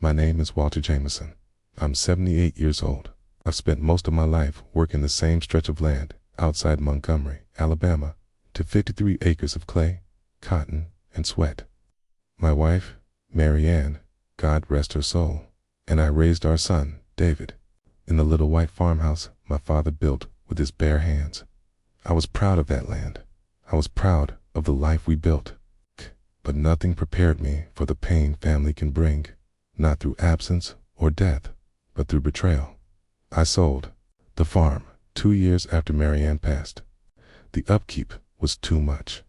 My name is Walter Jameson. I'm 78 years old. I've spent most of my life working the same stretch of land outside Montgomery, Alabama, to 53 acres of clay, cotton, and sweat. My wife, Mary Ann, God rest her soul, and I raised our son, David, in the little white farmhouse my father built with his bare hands. I was proud of that land. I was proud of the life we built. But nothing prepared me for the pain family can bring, not through absence or death, but through betrayal. I sold the farm 2 years after Mary Ann passed. The upkeep was too much.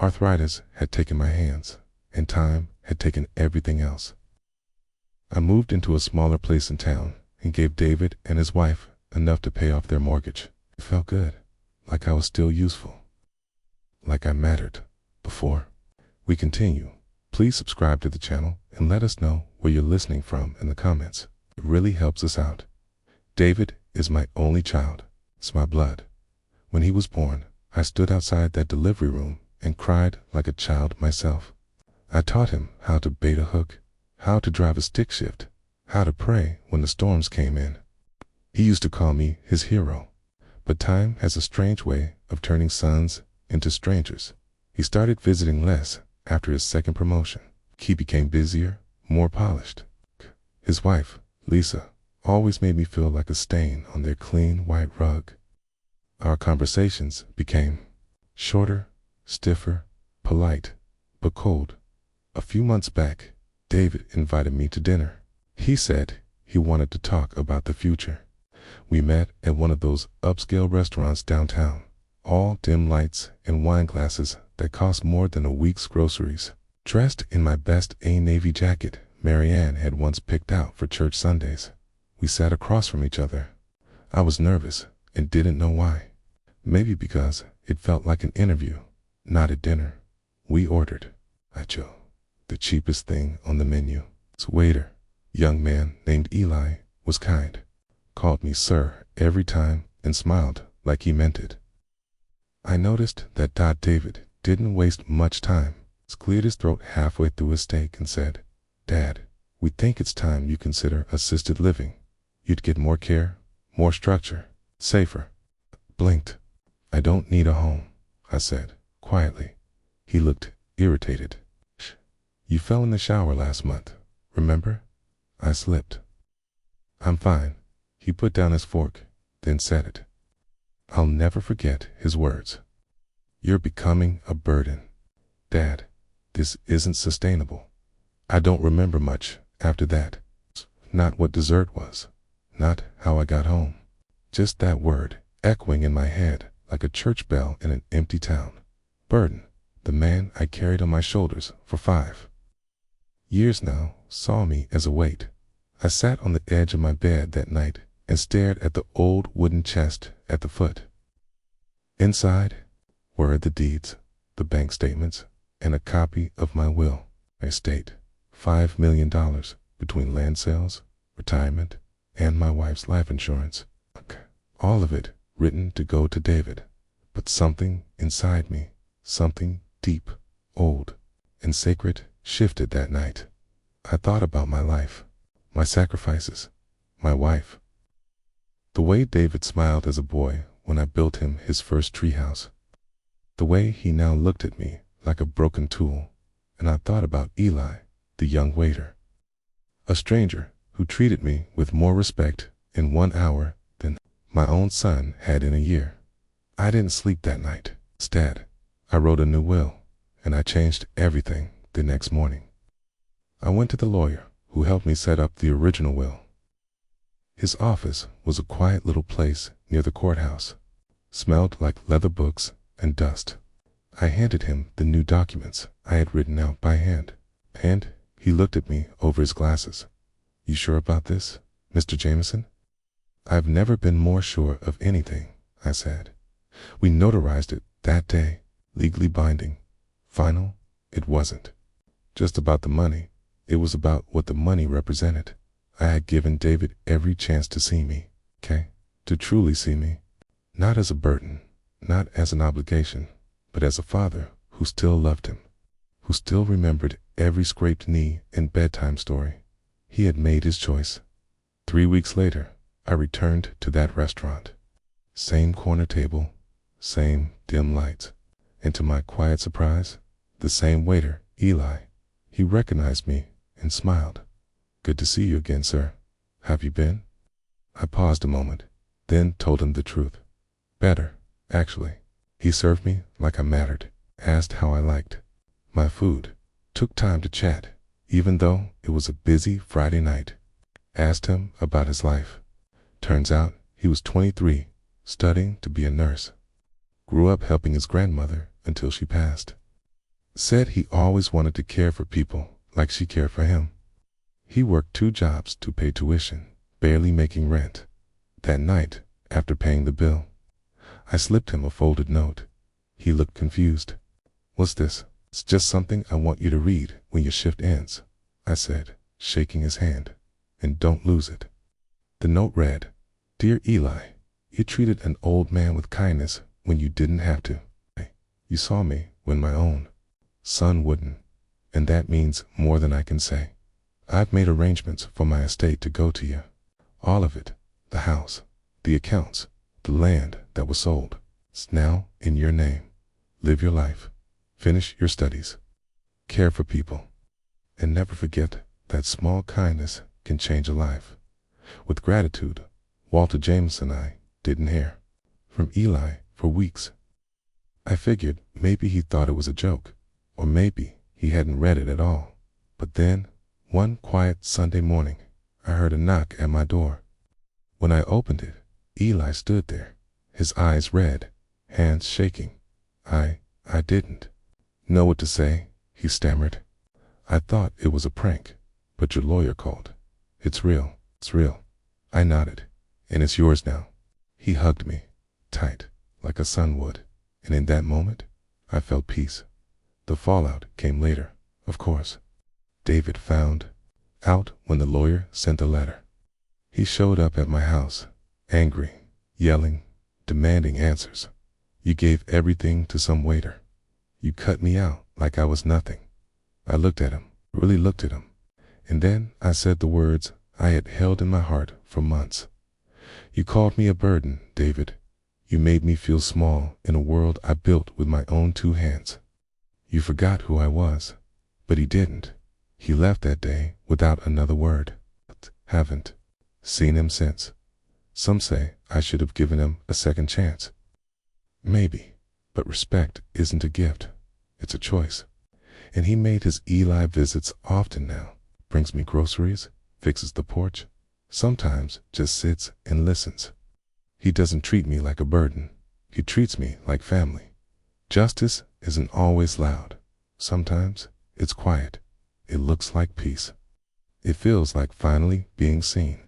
Arthritis had taken my hands, and time had taken everything else. I moved into a smaller place in town and gave David and his wife enough to pay off their mortgage. It felt good, like I was still useful, like I mattered before. We continue. Please subscribe to the channel and let us know where you're listening from in the comments. It really helps us out. David is my only child. It's my blood. When he was born, I stood outside that delivery room and cried like a child myself. I taught him how to bait a hook, how to drive a stick shift, how to pray when the storms came in. He used to call me his hero. But time has a strange way of turning sons into strangers. He started visiting less after his second promotion. He became busier, more polished. His wife, Lisa, always made me feel like a stain on their clean white rug. Our conversations became shorter, stiffer, polite, but cold. A few months back, David invited me to dinner. He said he wanted to talk about the future. We met at one of those upscale restaurants downtown, all dim lights and wine glasses that cost more than a week's groceries. Dressed in my best navy jacket Mary Ann had once picked out for church Sundays, we sat across from each other. I was nervous and didn't know why. Maybe because it felt like an interview, not a dinner. We ordered. I chose the cheapest thing on the menu. Its waiter, young man named Eli, was kind, called me sir every time and smiled like he meant it. I noticed that David didn't waste much time. He cleared his throat halfway through his steak and said, "Dad, we think it's time you consider assisted living. You'd get more care, more structure, safer." Blinked. "I don't need a home," I said, quietly. He looked irritated. "You fell in the shower last month, remember?" I slipped. "I'm fine." He put down his fork, then said it. I'll never forget his words. "You're becoming a burden. Dad, this isn't sustainable." I don't remember much after that. Not what dessert was, not how I got home. Just that word echoing in my head like a church bell in an empty town. Burden. The man I carried on my shoulders for 5 years now saw me as a weight. I sat on the edge of my bed that night and stared at the old wooden chest at the foot. Inside were the deeds, the bank statements, and a copy of my will. My estate, $5 million between land sales, retirement, and my wife's life insurance. All of it written to go to David. But something inside me, something deep, old, and sacred, shifted that night. I thought about my life, my sacrifices, my wife. The way David smiled as a boy when I built him his first treehouse. The way he now looked at me like a broken tool. And I thought about Eli, the young waiter. A stranger who treated me with more respect in 1 hour than my own son had in a year. I didn't sleep that night. Instead, I wrote a new will, and I changed everything the next morning. I went to the lawyer who helped me set up the original will. His office was a quiet little place near the courthouse. Smelled like leather books and dust. I handed him the new documents I had written out by hand, and he looked at me over his glasses. "You sure about this, Mr. Jameson?" "I've never been more sure of anything," I said. We notarized it that day, legally binding. Final, it wasn't. Just about the money. It was about what the money represented. I had given David every chance to see me, to truly see me. Not as a burden, not as an obligation, but as a father who still loved him, who still remembered every scraped knee and bedtime story. He had made his choice. 3 weeks later, I returned to that restaurant. Same corner table, same dim lights, and to my quiet surprise, the same waiter, Eli. He recognized me and smiled. "Good to see you again, sir. Have you been?" I paused a moment, then told him the truth. "Better, actually." He served me like I mattered, asked how I liked my food, took time to chat, even though it was a busy Friday night. Asked him about his life. Turns out he was 23, studying to be a nurse. Grew up helping his grandmother until she passed. Said he always wanted to care for people like she cared for him. He worked 2 jobs to pay tuition, barely making rent. That night, after paying the bill, I slipped him a folded note. He looked confused. "What's this?" "It's just something I want you to read when your shift ends," I said, shaking his hand. "And don't lose it." The note read, "Dear Eli, you treated an old man with kindness when you didn't have to. You saw me when my own son wouldn't, and that means more than I can say. I've made arrangements for my estate to go to you. All of it, the house, the accounts, the land that was sold. It's now in your name. Live your life, finish your studies, care for people, and never forget that small kindness can change a life. With gratitude, Walter James." And I didn't hear from Eli for weeks. I figured maybe he thought it was a joke, or maybe he hadn't read it at all. But then, one quiet Sunday morning, I heard a knock at my door. When I opened it, Eli stood there, his eyes red, hands shaking. I didn't know what to say," he stammered. "I thought it was a prank, but your lawyer called. It's real, it's real." I nodded. "And it's yours now." He hugged me, tight, like a son would, and in that moment, I felt peace. The fallout came later, of course. David found out when the lawyer sent the letter. He showed up at my house, angry, yelling, demanding answers. "You gave everything to some waiter. You cut me out like I was nothing." I looked at him, really looked at him, and then I said the words I had held in my heart for months. "You called me a burden, David. You made me feel small in a world I built with my own 2 hands. You forgot who I was." But he didn't. He left that day without another word. Haven't seen him since. Some say I should have given him a second chance. Maybe, but respect isn't a gift, it's a choice. And he made his Eli visits often now. Brings me groceries, fixes the porch, sometimes just sits and listens. He doesn't treat me like a burden. He treats me like family. Justice isn't always loud. Sometimes it's quiet. It looks like peace. It feels like finally being seen.